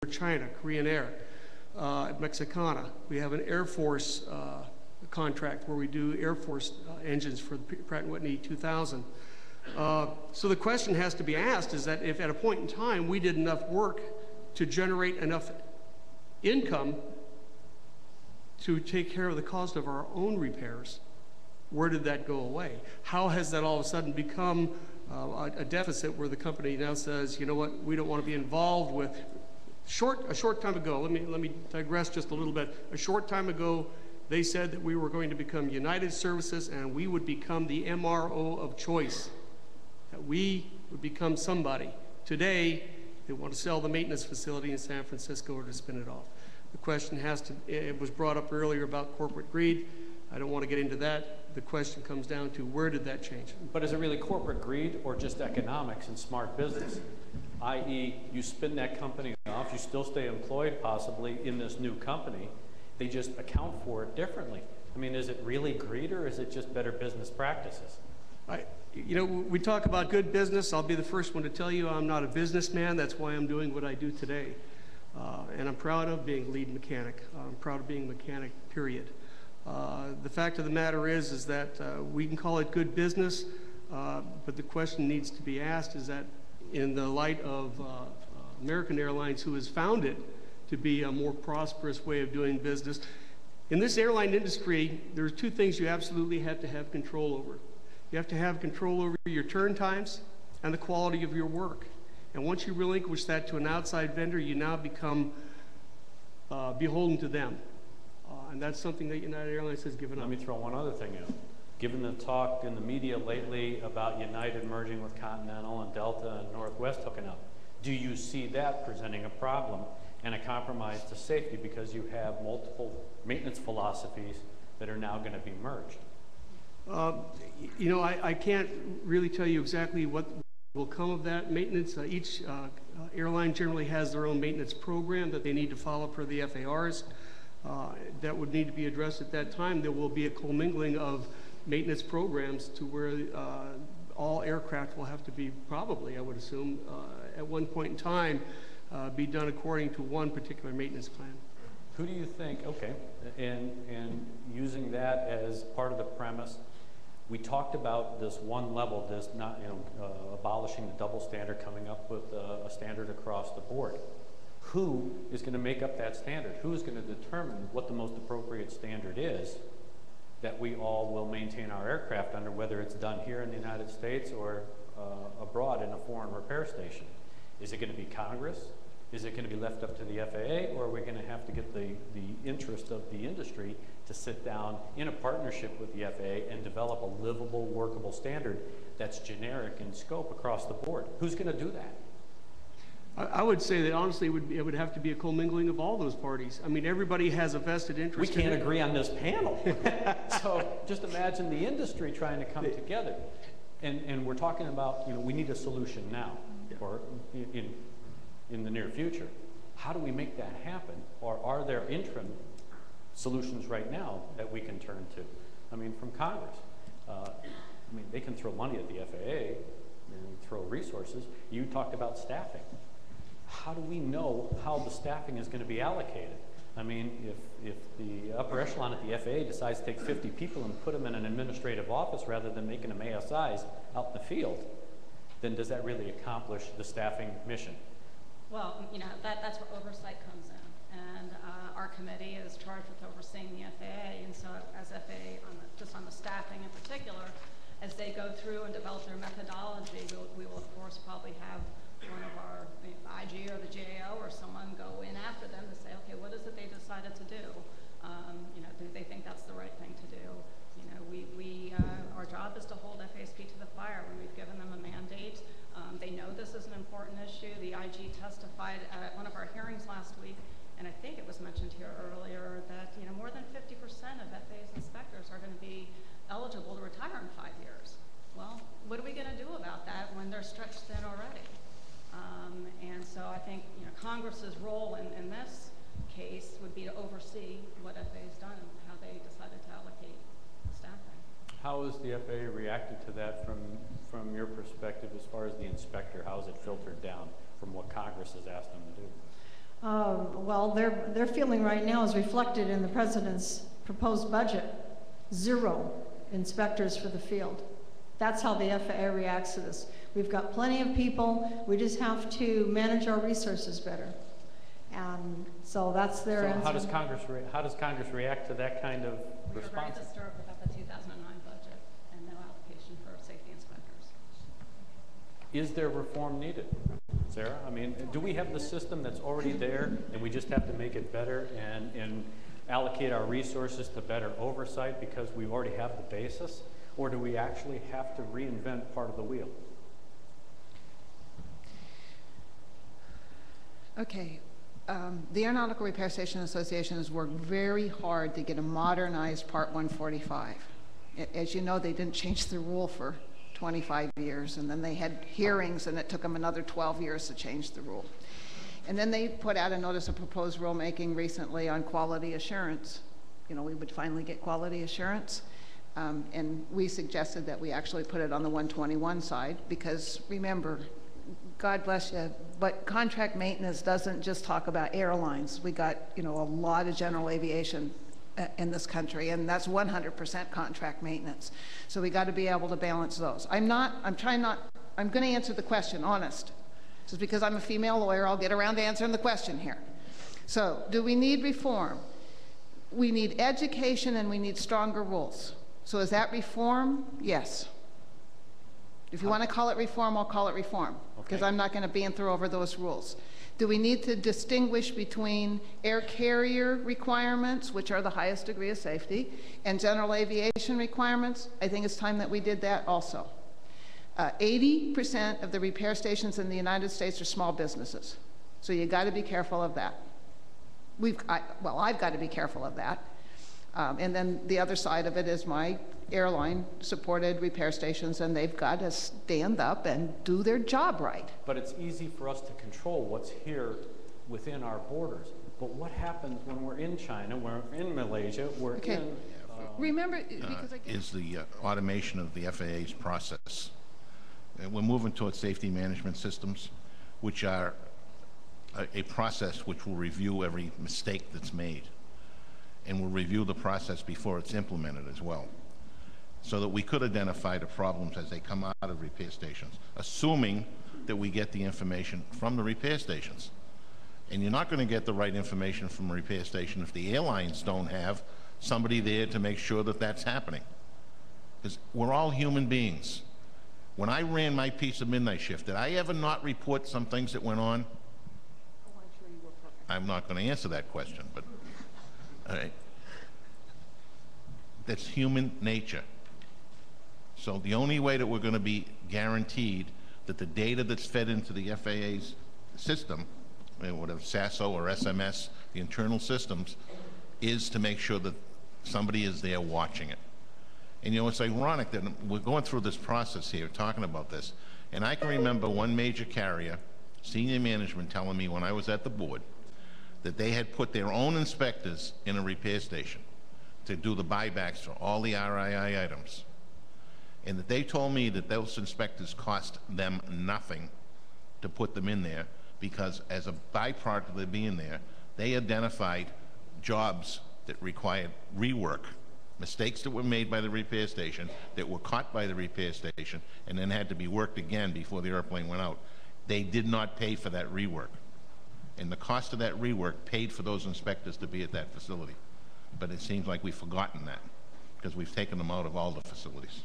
China, Korean Air, Mexicana. We have an Air Force contract where we do Air Force engines for the Pratt & Whitney 2000. So the question has to be asked is that if at a point in time we did enough work to generate enough income to take care of the cost of our own repairs, where did that go away? How has that all of a sudden become a deficit where the company now says, you know what, we don't want to be involved with. A short time ago, let me digress just a little bit. A short time ago, they said that we were going to become United Services and we would become the MRO of choice, that we would become somebody. Today, they want to sell the maintenance facility in San Francisco or to spin it off. The question it was brought up earlier about corporate greed. I don't want to get into that. The question comes down to where did that change? But is it really corporate greed or just economics and smart business? I.e., you spin that company off, you still stay employed possibly in this new company, they just account for it differently. I mean, is it really greed or is it just better business practices? You know, we talk about good business. I'll be the first one to tell you I'm not a businessman. That's why I'm doing what I do today. And I'm proud of being lead mechanic. I'm proud of being a mechanic, period. The fact of the matter is that we can call it good business, but the question needs to be asked is that in the light of American Airlines, who has found it to be a more prosperous way of doing business. In this airline industry, there's two things you absolutely have to have control over. You have to have control over your turn times and the quality of your work. And once you relinquish that to an outside vendor, you now become beholden to them. And that's something that United Airlines has given up. Let me throw one other thing in. Given the talk in the media lately about United merging with Continental and Delta and Northwest hooking up, do you see that presenting a problem and a compromise to safety because you have multiple maintenance philosophies that are now going to be merged? You know, I can't really tell you exactly what will come of that maintenance. Each airline generally has their own maintenance program that they need to follow per the FARs. That would need to be addressed at that time. There will be a commingling of maintenance programs to where all aircraft will have to be probably, I would assume, at one point in time, be done according to one particular maintenance plan. Who do you think, okay, and using that as part of the premise, we talked about this one level, this not, abolishing the double standard, coming up with a standard across the board. Who is going to make up that standard? Who is going to determine what the most appropriate standard is that we all will maintain our aircraft under, whether it's done here in the United States or abroad in a foreign repair station? Is it going to be Congress? Is it going to be left up to the FAA, or are we going to have to get the interest of the industry to sit down in a partnership with the FAA and develop a livable, workable standard that's generic in scope across the board? Who's going to do that? I would say that honestly it would have to be a commingling of all those parties. I mean, everybody has a vested interest. We can't agree on this panel. So just imagine the industry trying to come together. And we're talking about, we need a solution now or in the near future. How do we make that happen? Or are there interim solutions right now that we can turn to? I mean, from Congress. They can throw money at the FAA and throw resources. You talked about staffing. How do we know how the staffing is going to be allocated? I mean, if the upper echelon at the FAA decides to take 50 people and put them in an administrative office rather than making them ASIs out in the field, then does that really accomplish the staffing mission? Well, that's where oversight comes in. And our committee is charged with overseeing the FAA. And so as FAA, just on the staffing in particular, as they go through and develop their methodology, we will of course probably have one of our IG or the GAO or someone go in after them to say, okay, what is it they decided to do? Do they think that's the right thing to do? Our job is to hold FASP to the fire when we've given them a mandate. They know this is an important issue. The IG testified at one of our hearings last week, and I think it was mentioned here earlier that more than 50% of FAA's inspectors are going to be eligible to retire in 5 years. Well, what are we going to do about that when they're stretched thin already? And so I think Congress's role in this case would be to oversee what FAA's done and how they decided to allocate staffing. How has the FAA reacted to that from your perspective as far as the inspector? How is it filtered down from what Congress has asked them to do? Well, their feeling right now is reflected in the president's proposed budget. 0 inspectors for the field. That's how the FAA reacts to this. We've got plenty of people. We just have to manage our resources better. And so that's their answer. How does Congress react to that kind of response? We were very disturbed about the 2009 budget and no allocation for safety inspectors. Is there reform needed, Sarah? I mean, do we have the system that's already there and we just have to make it better and allocate our resources to better oversight because we already have the basis? Or do we actually have to reinvent part of the wheel? Okay. The Aeronautical Repair Station Association has worked very hard to get a modernized Part 145. As you know, they didn't change the rule for 25 years, and then they had hearings, and it took them another 12 years to change the rule. And then they put out a notice of proposed rulemaking recently on quality assurance. You know, we would finally get quality assurance. And we suggested that we actually put it on the 121 side because, remember, God bless you, but contract maintenance doesn't just talk about airlines. We got, you know, a lot of general aviation in this country, and that's 100% contract maintenance. So we got to be able to balance those. I'm going to answer the question, honest. Just because I'm a female lawyer, I'll get around to answering the question here. So, do we need reform? We need education and we need stronger rules. So is that reform? Yes. If you want to call it reform, I'll call it reform, because I'm not going to ban through over those rules. Do we need to distinguish between air carrier requirements, which are the highest degree of safety, and general aviation requirements? I think it's time that we did that also. 80% of the repair stations in the United States are small businesses, so you got to be careful of that. I've got to be careful of that. And then the other side of it is my airline-supported repair stations, and they've got to stand up and do their job right. But it's easy for us to control what's here within our borders. But what happens when we're in China, we're in Malaysia, we're in... Remember, because is the automation of the FAA's process. We're moving towards safety management systems, which are a process which will review every mistake that's made, and will review the process before it's implemented as well, so that we could identify the problems as they come out of repair stations, assuming that we get the information from the repair stations. And you're not going to get the right information from a repair station if the airlines don't have somebody there to make sure that that's happening. Because we're all human beings. When I ran my piece of midnight shift, did I ever not report some things that went on? Oh, I'm sure you were perfect. I'm not going to answer that question, but all right. That's human nature. So the only way that we're going to be guaranteed that the data that's fed into the FAA's system, whatever SASO or SMS, the internal systems, is to make sure that somebody is there watching it. And you know, it's ironic that we're going through this process here, talking about this, and I can remember one major carrier, senior management, telling me when I was at the board that they had put their own inspectors in a repair station to do the buybacks for all the RII items. And that they told me that those inspectors cost them nothing to put them in there, because as a byproduct of their being there, they identified jobs that required rework, mistakes that were made by the repair station, that were caught by the repair station, and then had to be worked again before the airplane went out. They did not pay for that rework. And the cost of that rework paid for those inspectors to be at that facility. But it seems like we've forgotten that, because we've taken them out of all the facilities.